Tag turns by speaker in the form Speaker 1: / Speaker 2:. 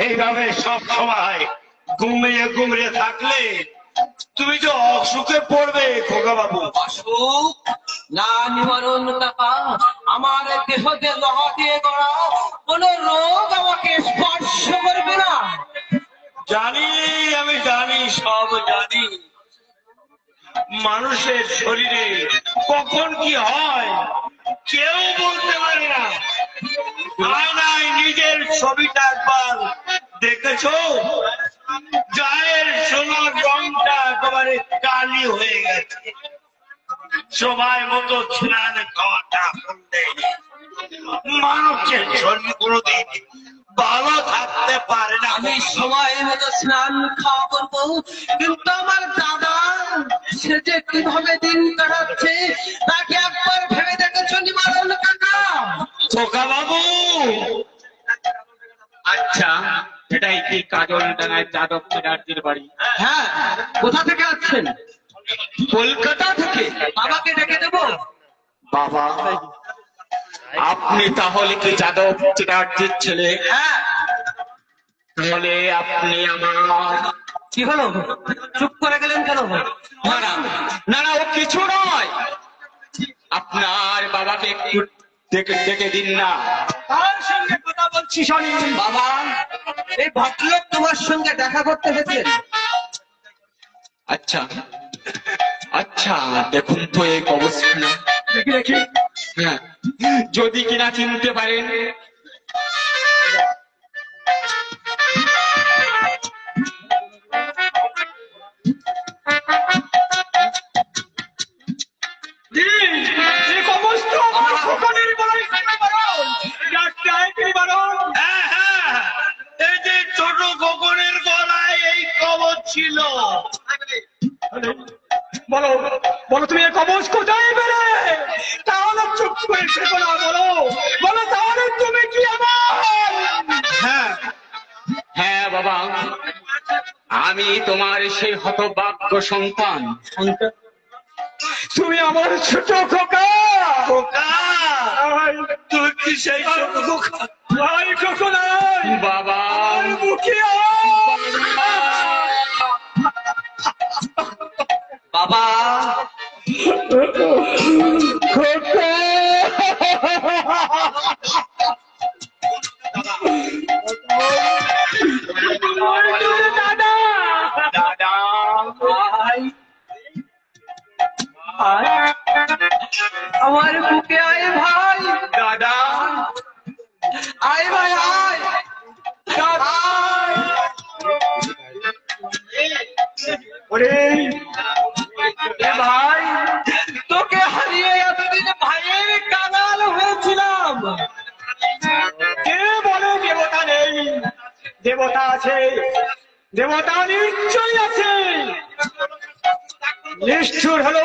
Speaker 1: এইভাবে সব সময় ঘুমিয়ে ঘুমিয়ে থাকলে তুমি যে অসুখে পড়বে খোকা বাবু।
Speaker 2: অসুখ না নিবারণ কাকা, আমার দেহতে লোহা দিয়ে গড়া কোন রোগ আমাকে স্পর্শ করবে না।
Speaker 1: জানি, আমি জানি, সব জানি। মানুষের শরীরে কখন কি হয় কেউ বলতে পারে না। আয়নায় নিজের ছবিটা একবার দেখেছো? গায়ের সোনার রংটা একেবারে কালি হয়ে গেছে। সময় মতো স্নান খাওয়াটা করলে মানুষের শরীর কোনোদিন ভালো থাকতে পারে না।
Speaker 2: আমি সময় মতো স্নান খাওয়া করবো, কিন্তু আমার দাদা সে যে কিভাবে দিন কাটাচ্ছে তাকে একবার ভেবে দেখেছো নিবারণ কাকা?
Speaker 1: খোকা বাবু,
Speaker 3: আচ্ছা, এটাই কি কাজল ডাঙায় যাদব চ্যাটার্জির বাড়ি?
Speaker 2: হ্যাঁ, কোথা থেকে আসছেন?
Speaker 3: কলকাতা থেকে।
Speaker 2: বাবাকে ডেকে দেবো?
Speaker 3: বাবা, আপনি তাহলে কি যাদব চ্যাটার্জির ছেলে?
Speaker 2: হ্যাঁ।
Speaker 3: তাহলে আপনি আমার...
Speaker 2: কি হলো, চুপ করে গেলেন কেন?
Speaker 3: না না না না, ও কিছু নয়। আপনার বাবাকে একটু ডেকে ডেকে দিন না।
Speaker 2: তার সঙ্গে কথা বলছি শোনি। বাবা, এই ভদ্রলোক তোমার সঙ্গে দেখা করতে এসেছেন।
Speaker 3: আচ্ছা আচ্ছা, দেখুন তো এই কবচখানা।
Speaker 2: দেখি দেখি।
Speaker 3: হ্যাঁ, যদি কিনা চিনতে পারেন।
Speaker 1: হ্যাঁ হ্যাঁ, এই যে ছোট খোকনের গলায় এই কবচ ছিল।
Speaker 4: বলো বলো, তুমি এই কবচ কোথায় পেলে? তাহলে চুপ করে থেকো না, বলো বলো, তাহলে তুমি কি আমার?
Speaker 3: হ্যাঁ হ্যাঁ বাবা, আমি তোমার সেই হতভাগ্য সন্তান।
Speaker 4: তুমি আমার ছোট খোকা।
Speaker 1: খোকা, তুই কি সেই ছোট খোকা?
Speaker 4: ভাই খোকা নাই
Speaker 3: বাবা,
Speaker 4: আর মুখে
Speaker 2: বাবা,
Speaker 4: খোকা। দাদা
Speaker 3: দাদা,
Speaker 2: ভাই, আমার বুকে আয় ভাই।
Speaker 3: দাদা,
Speaker 2: আয় ভাই, আয়।
Speaker 4: ওরে
Speaker 2: এ ভাই, তোকে হারিয়ে এতদিন ভাইয়ের কাঙাল হয়েছিলাম।
Speaker 4: কে বলে দেবতা নেই? দেবতা আছে, দেবতা নিশ্চয়ই আছে। নিষ্ঠুর হলো